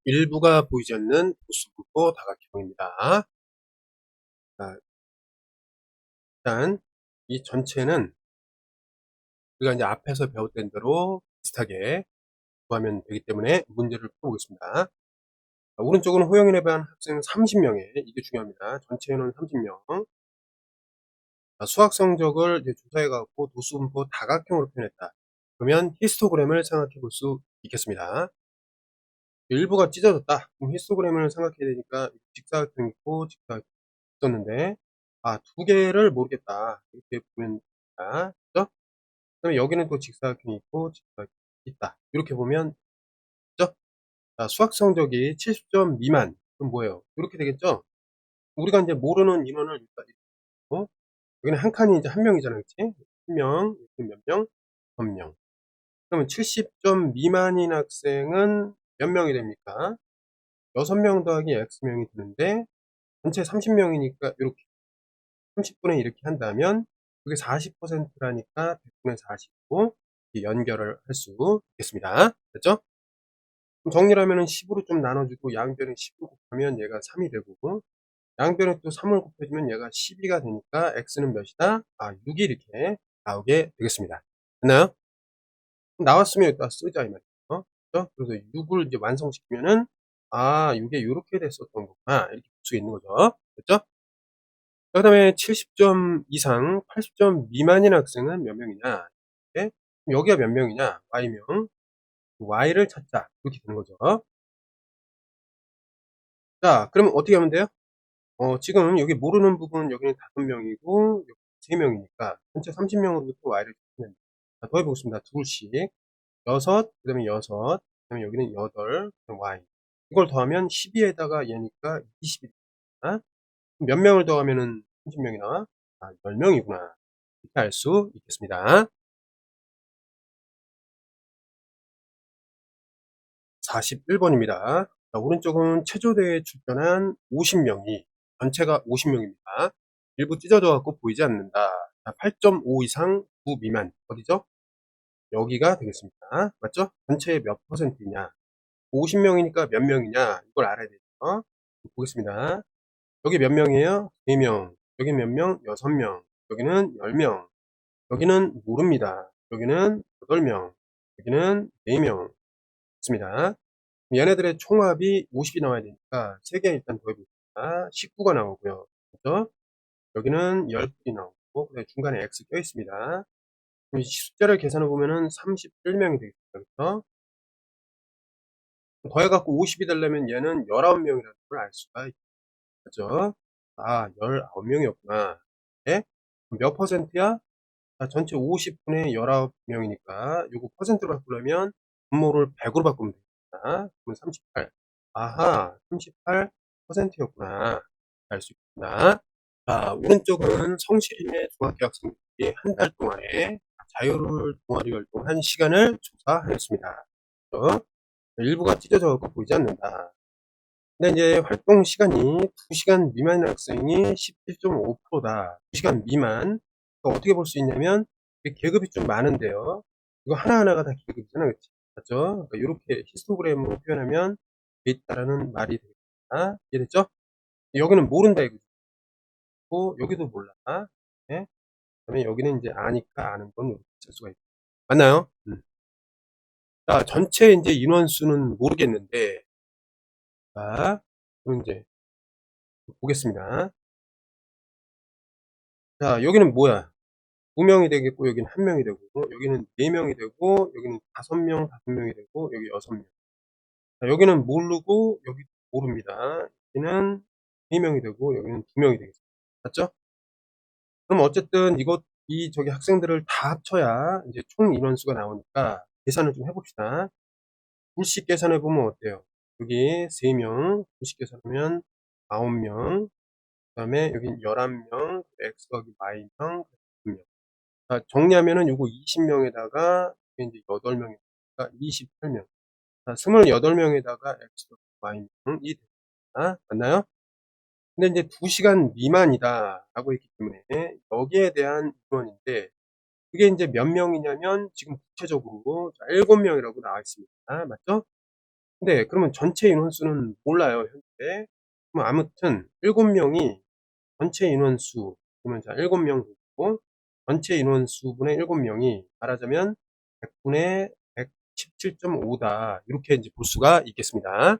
일부가 보이지 않는 도수분포 다각형입니다. 자, 일단 이 전체는 우리가 이제 앞에서 배웠던 대로 비슷하게 구하면 되기 때문에 문제를 풀어보겠습니다. 오른쪽은 호영인에 대한 학생 30명에 이게 중요합니다. 전체 인원 30명. 수학 성적을 이제 조사해 갖고 도수분포 다각형으로 표현했다. 그러면 히스토그램을 생각해 볼 수 있겠습니다. 일부가 찢어졌다. 그럼 히스토그램을 생각해야 되니까 직사각형 있고 직사각형 있었는데 두 개를 모르겠다. 이렇게 보면 됩니다. 그죠? 그다음에 여기는 또 직사각형이 있고 직사각형이 있다. 이렇게 보면 그죠? 수학 성적이 70점 미만. 그럼 뭐예요? 이렇게 되겠죠? 우리가 이제 모르는 인원을 일단 있고 여기는 한 칸이 이제 한 명이잖아요. 그치? 한 명, 여기 몇 명? 한 명. 그러면 70점 미만인 학생은 몇 명이 됩니까? 6명 더하기 X명이 되는데 전체 30명이니까 이렇게 30분의 이렇게 한다면 그게 40%라니까 100분의 40으로 연결을 할 수 있겠습니다. 됐죠? 그럼 정리를 하면은 10으로 좀 나눠주고 양변에 10을 곱하면 얘가 3이 되고 양변에 또 3을 곱해주면 얘가 12가 되니까 x는 몇이다? 6이 이렇게 나오게 되겠습니다. 됐나요? 나왔으면 여기다 쓰자 이 말이죠. 그죠? 그래서 6을 이제 완성시키면은 이게 이렇게 됐었던 거구나 이렇게 볼 수 있는 거죠. 됐죠? 그 다음에 70점 이상 80점 미만인 학생은 몇 명이냐. 네? 여기가 몇 명이냐. y명. y를 찾자. 이렇게 되는 거죠. 자, 그러면 어떻게 하면 돼요? 지금 여기 모르는 부분 여기는 5명이고 여기 3명이니까 전체 30명으로부터 y를 찾으면 돼요. 자, 더 해보겠습니다. 둘씩 6, 그 다음에 6, 그 다음에 여기는 8, 그다음 y. 이걸 더하면 12에다가 얘니까 20이 됩니다. 몇 명을 더하면은 30명이 나와? 10명이구나. 이렇게 알 수 있겠습니다. 41번입니다. 오른쪽은 체조대회에 출전한 50명이 전체가 50명입니다. 일부 찢어져 갖고 보이지 않는다. 8.5 이상 9 미만 어디죠? 여기가 되겠습니다. 맞죠? 전체의 몇 퍼센트냐? 50명이니까 몇 명이냐? 이걸 알아야 되죠. 보겠습니다. 여기 몇 명이에요? 3명. 여기 몇 명? 6명. 여기는 10명. 여기는 모릅니다. 여기는 8명. 여기는 4명. 있습니다. 얘네들의 총합이 50이 나와야 되니까 3개 일단 더해봅니다. 19가 나오고요. 그죠? 여기는 10이 나오고 중간에 X 껴 있습니다. 그럼 이 숫자를 계산해 보면은 31명이 되겠습니다. 그렇죠? 더해갖고 50이 되려면 얘는 19명이라는 걸 알 수가 있죠. 19명이었구나. 네? 몇 퍼센트야? 전체 50분의 19명이니까 요거 퍼센트로 바꾸려면 분모를 100으로 바꾸면 됩니다. 그러면 38. 38%였구나. 알 수 있구나. 자, 오른쪽은 성실인의 중학교 학생들이 한 달 동안에 자율 동아리 활동한 시간을 조사하였습니다. 그래서 일부가 찢어져 갖고 보이지 않는다. 근데 이제 활동 시간이 2시간 미만인 학생이 17.5%다. 2시간 미만. 그러니까 어떻게 볼 수 있냐면 계급이 좀 많은데요. 이거 하나하나가 다 계급이잖아. 그치? 맞죠? 그러니까 이렇게 히스토그램으로 표현하면 돼 있다라는 말이 되겠다. 이해됐죠? 여기는 모른다 이거고 여기도 몰라. 네? 그다음에 여기는 이제 아니까 아는 건 이렇게 쓸 수가 있다. 맞나요? 자, 전체 이제 인원수는 모르겠는데 자, 그럼 이제 보겠습니다. 자, 여기는 뭐야? 2명이 되겠고 여기는 1명이 되고 여기는 4명이 되고 여기는 5명, 5명이 되고 여기 6명. 자, 여기는 모르고 여기 모릅니다. 여기는 3명이 되고 여기는 2명이 되겠습니다. 맞죠? 그럼 어쨌든 저기 학생들을 다 합쳐야 이제 총 인원수가 나오니까 계산을 좀 해봅시다. 둘씩 계산해 보면 어때요? 여기 3명, 둘씩 계산하면 9명, 그 다음에 여기 11명, x 더하기 y명, 2명. 자, 정리하면은 요거 20명에다가 이제 8명이니까 28명. 자, 28명에다가 x 더하기 y명이 됩니다. 맞나요? 근데 이제 2시간 미만이다라고 했기 때문에 여기에 대한 인원인데 그게 이제 몇 명이냐면 지금 구체적으로 7명이라고 나와 있습니다. 맞죠? 근데 그러면 전체 인원수는 몰라요, 현재. 그럼 아무튼 7 명이 전체 인원수, 그러면 자 7명 고 전체 인원수분의 7 명이 말하자면 100 분의 117.5 다. 이렇게 인제 볼 수가 있겠습니다.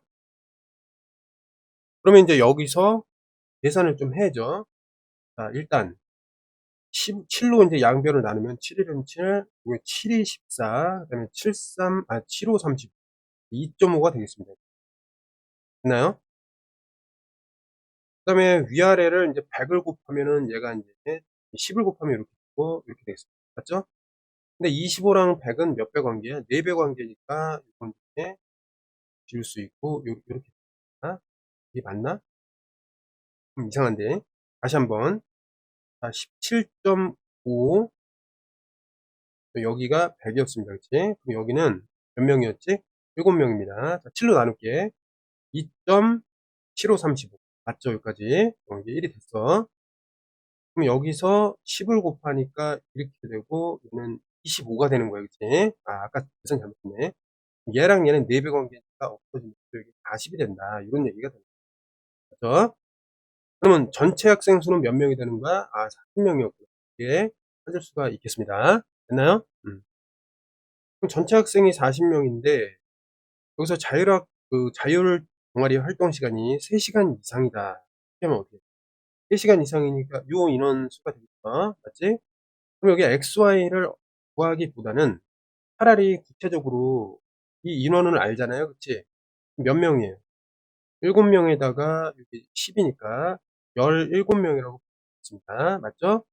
그러면 인제 여기서 계산을 좀 해야죠. 자 일단 7로 인제 양변을 나누면 7 1은 7, 요게 7이 14, 그다음에 7 5 30, 2.5 가 되겠습니다. 됐나요? 그다음에 위아래를 인제 100을 곱하면은 얘가 인제 10을 곱하면 요렇게 되고 이렇게 되겠습니다. 맞죠? 근데 25랑 100은 몇 배 관계야? 4배 관계니까 이건 이렇게 지울 수 있고 요렇게 아 이게 맞나? 이상한데. 다시 한번. 자 17.5, 여기가 100 이었습니다. 그치? 그럼 여기는 몇 명이었지? 7 명입니다. 자 7로 나눌게. 2.7535 맞죠? 여기까지. 이게 1이 됐어. 그럼 여기서 10을 곱하니까 이렇게 되고 얘는 25가 되는 거야. 그치? 아 아까 계산 잘못했네. 얘랑 얘는 4배 관계니까 없어지면 여기 40이 된다. 이런 얘기가 되는 거죠. 그러면 전체 학생 수는 몇 명이 되는 거야? 아 40 명이었구나. 이렇게 찾을 수가 있겠습니다. 됐나요? 그럼 전체 학생이 40 명인데 여기서 자율 동아리 활동 시간이 3 시간 이상이다. 이렇게 하면 어떻게 돼? 3 시간 이상이니까 요 인원수가 되겠죠. 맞지? 그럼 여기 XY를 구하기보다는 차라리 구체적으로 이 인원을 알잖아요. 그치? 몇 명이에요? 7 명에다가 여기 10 이니까 17 명이라고 보겠습니다. 맞죠?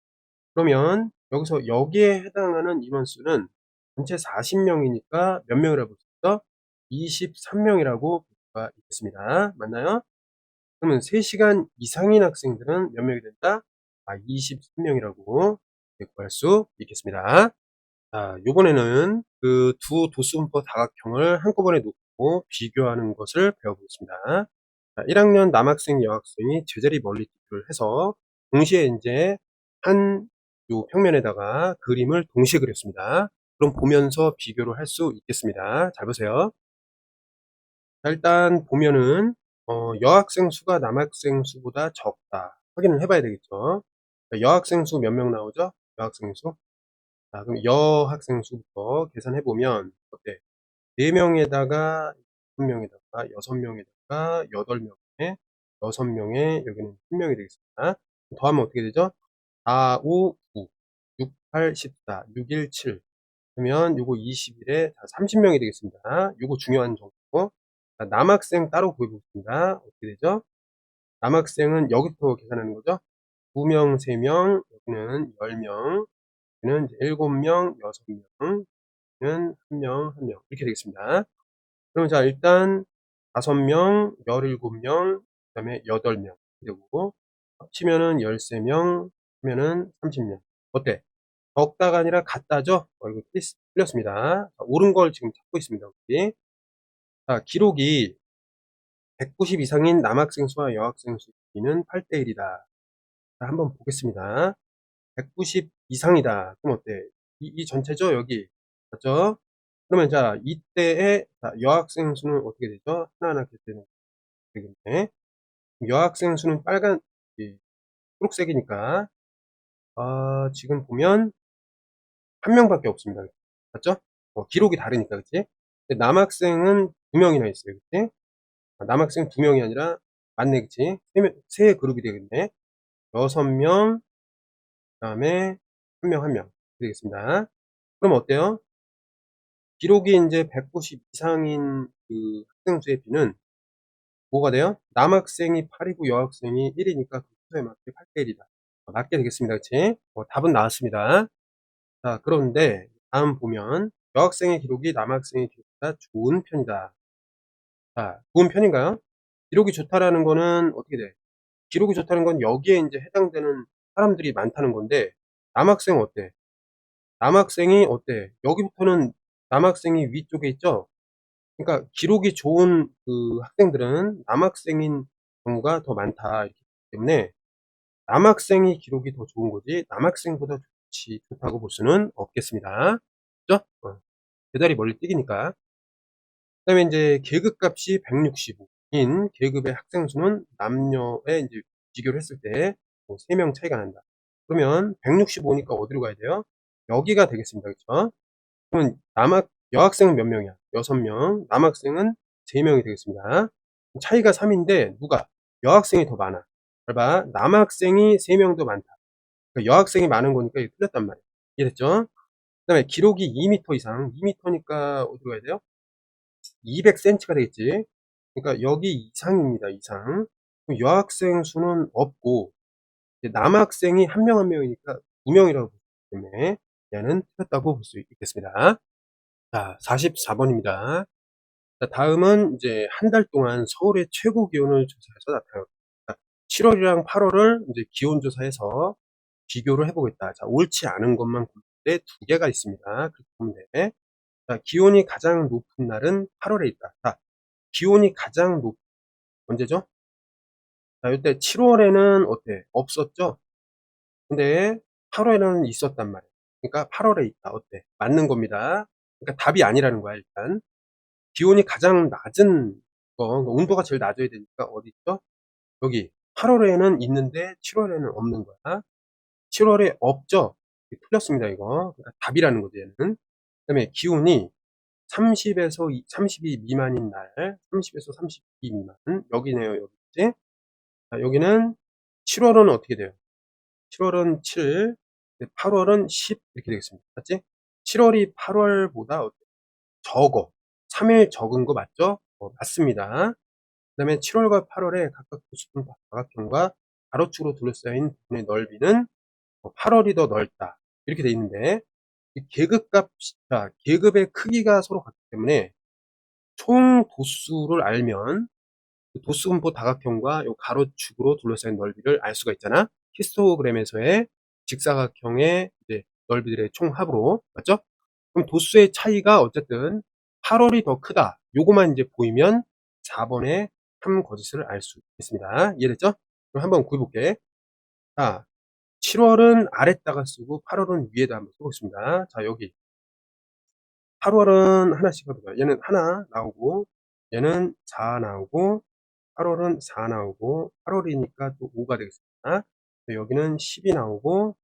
그러면 여기서 여기에 해당하는 인원수는 전체 40 명이니까 몇 명이라고 볼 수 있어? 23 명이라고 볼 수가 있겠습니다. 맞나요? 그러면 3 시간 이상인 학생들은 몇 명이 된다? 아 23 명이라고 구할 수 있겠습니다. 자 요번에는 그 두 도수분포 다각형을 한꺼번에 놓고 비교하는 것을 배워보겠습니다. 자 1 학년 남학생 여학생이 제자리 멀리뛰기를 해서 동시에 인제 한 요 평면에다가 그림을 동시에 그렸습니다. 그럼 보면서 비교를 할 수 있겠습니다. 잘 보세요. 자 일단 보면은 여학생 수가 남학생 수보다 적다. 확인을 해 봐야 되겠죠. 자 여학생 수 몇 명 나오죠? 여학생 수. 자 그럼 여학생 수부터 계산해 보면 어때? 4 명에다가 5 명에다가 6 명에다가 8 명에 6 명에 여기는 1 명이 되겠습니다. 더하면 어떻게 되죠? 4, 5, 9, 6, 8, 14, 6, 1, 7 그러면 요거 21에 자 30 명이 되겠습니다. 요거 중요한 정보. 자 남학생 따로 구해 보겠습니다. 어떻게 되죠? 남학생은 여기부터 계산하는 거죠. 2 명, 3 명, 여기는 10 명, 여기는 이제 7 명, 6 명, 여기는 1 명, 1 명 이렇게 되겠습니다. 그럼 자 일단 5 명, 17 명, 그다음에 8 명 되고 합치면은 13 명 하면은 30 명. 어때? 적다가 아니라 같다죠? 이거 틀렸습니다. 자 옳은 걸 지금 찾고 있습니다, 우리. 자 기록이 190 이상인 남학생 수와 여학생 수 비는 8 대 1 이다. 자 한번 보겠습니다. 190 이상이다. 그럼 어때? 이 전체죠, 여기. 맞죠? 그러면 자 이때의 자 여학생 수는 어떻게 되죠? 하나하나 계산해 되겠네. 여학생 수는 빨간 이 초록색이니까 지금 보면 1 명밖에 없습니다. 맞죠? 기록이 다르니까 그치? 근데 남학생은 2 명이나 있어요. 그치? 남학생 2 명이 아니라 맞네 그치? 3 그룹이 되겠네. 6 명 그다음에 1 명, 1 명 되겠습니다. 그럼 어때요? 기록이 인제 190 이상인 그 학생 수에 비는 뭐가 돼요? 남학생이 8 이고 여학생이 1 이니까 그 수에 맞게 8 대 1 이다. 맞게 되겠습니다. 그치? 답은 나왔습니다. 자 그런데 다음 보면 여학생의 기록이 남학생의 기록보다 좋은 편이다. 자 좋은 편인가요? 기록이 좋다라는 거는 어떻게 돼? 기록이 좋다는 건 여기에 인제 해당되는 사람들이 많다는 건데 남학생은 어때? 남학생이 어때? 여기부터는 남학생이 위쪽에 있죠? 그러니까 기록이 좋은 그 학생들은 남학생인 경우가 더 많다. 이렇기 때문에 남학생이 기록이 더 좋은 거지 남학생보다 좋다고 볼 수는 없겠습니다. 그죠? 제자리 멀리 뛰기니까. 그다음에 인제 계급값이 165인 계급의 학생 수는 남녀의 인제 비교를 했을 때 3명 차이가 난다. 그러면 165 니까 어디로 가야 돼요? 여기가 되겠습니다. 그쵸? 그러면 여학생은 몇 명이야? 6명. 남학생은 3명이 되겠습니다. 차이가 3 인데 누가? 여학생이 더 많아. 잘 봐. 남학생이 3명 더 많다. 그러니까 여학생이 많은 거니까 이게 틀렸단 말이야. 이해됐죠? 그다음에 기록이 2m 이상. 2m니까 어디로 가야 돼요? 200cm가 되겠지. 그러니까 여기 이상입니다. 이상. 그럼 여학생 수는 없고 남학생이 한 명 한 명이니까 2명이라고 보기 때문에 얘는 틀렸다고 볼 수 있겠습니다. 자, 44번입니다. 자, 다음은 이제 한 달 동안 서울의 최고 기온을 조사해서 나타납니다. 7월이랑 8월을 이제 기온 조사해서 비교를 해보겠다. 자, 옳지 않은 것만 고를 때 두 개가 있습니다. 그렇게 보면 돼. 자, 기온이 가장 높은 날은 8월에 있다. 자, 기온이 가장 언제죠? 자, 이때 7월에는 어때? 없었죠? 근데 8월에는 있었단 말이야. 그러니까 8월에 있다. 어때? 맞는 겁니다. 그러니까 답이 아니라는 거야, 일단. 기온이 가장 낮은 거, 그러니까 온도가 제일 낮아야 되니까 어디 있죠? 여기 8월에는 있는데 7월에는 없는 거야. 7월에 없죠? 틀렸습니다, 이거. 그러니까 답이라는 거죠, 얘는. 그다음에 기온이 30에서 32 미만인 날, 30에서 32 미만. 여기네요, 여기지. 자, 여기는 7월은 어떻게 돼요? 7월은 7, 8월은 10 이렇게 되겠습니다. 맞지? 7월이 8월보다 적어. 3일 적은 거 맞죠? 맞습니다. 그 다음에 7월과 8월에 각각 90분 사각형과 가로축으로 둘러싸인 부분의 넓이는 8월이 더 넓다. 이렇게 돼 있는데 계급의 크기가 서로 같기 때문에 총 도수를 알면 도수분포 다각형과 요 가로축으로 둘러싸인 넓이를 알 수가 있잖아. 히스토그램에서의 직사각형의 이제 넓이들의 총합으로. 맞죠? 그럼 도수의 차이가 어쨌든 8월이 더 크다. 요거만 이제 보이면 4번의 참거짓을 알 수 있습니다. 이해됐죠? 그럼 한번 구해볼게. 자, 7월은 아래다가 쓰고 8월은 위에다 한번 써보겠습니다. 자, 여기 8월은 하나씩 해보자. 얘는 하나 나오고 얘는 4 나오고 8월은 4 나오고 8월이니까 또 5가 되겠습니다. 여기는 10이 나오고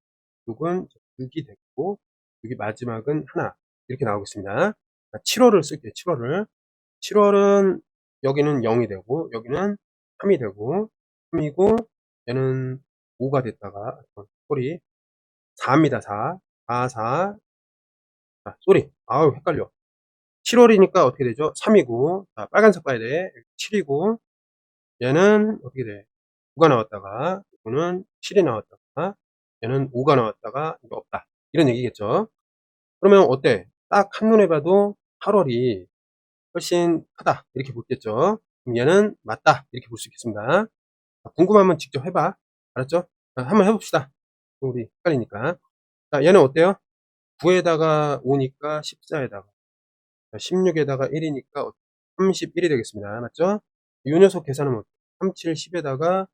6은 6이 됐고 여기 마지막은 하나 이렇게 나오겠습니다. 7월을 쓸게요. 7월을 7월은 여기는 0이 되고 여기는 3이 되고 3이고 얘는 5가 됐다가 쏘리 4입니다. 4 4 4 쏘리 아우 헷갈려. 7월이니까 어떻게 되죠? 3이고 자, 빨간색 봐야 돼. 7이고 얘는 어떻게 돼? 9가 나왔다가 이거는 7이 나왔다가 얘는 5가 나왔다가 이거 없다. 이런 얘기겠죠. 그러면 어때? 딱 한눈에 봐도 8월이 훨씬 크다. 이렇게 보겠죠. 그럼 얘는 맞다. 이렇게 볼 수 있겠습니다. 궁금하면 직접 해봐. 알았죠? 자, 한번 해봅시다. 우리 헷갈리니까. 자, 얘는 어때요? 9에다가 5니까 14에다가 16에다가 1이니까 31이 되겠습니다. 맞죠? 이 녀석 계산하면 어때? 37, 10에다가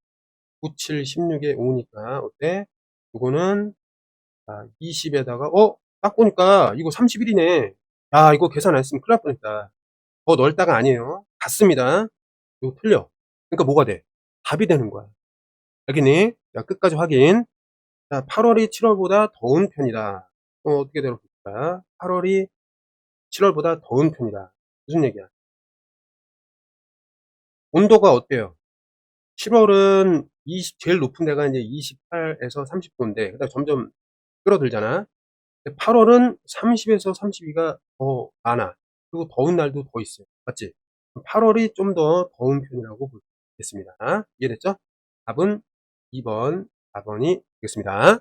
97, 16에 5니까 어때? 이거는 20에다가 딱 보니까 이거 31이네. 야, 이거 계산 안 했으면 큰일 날 뻔했다. 더 넓다가 아니에요. 같습니다. 이거 틀려. 그러니까 뭐가 돼? 답이 되는 거야. 알겠니? 자, 끝까지 확인. 자, 8월이 7월보다 더운 편이다. 어떻게 되볼까? 8월이 7월보다 더운 편이다. 무슨 얘기야? 온도가 어때요? 7월은 제일 높은 데가 이제 28에서 30도인데, 그다음 점점 끌어들잖아. 8월은 30에서 32가 더 많아. 그리고 더운 날도 더 있어요. 맞지? 8월이 좀 더 더운 편이라고 볼 수 있겠습니다. 이해됐죠? 답은 2번, 4번이 되겠습니다.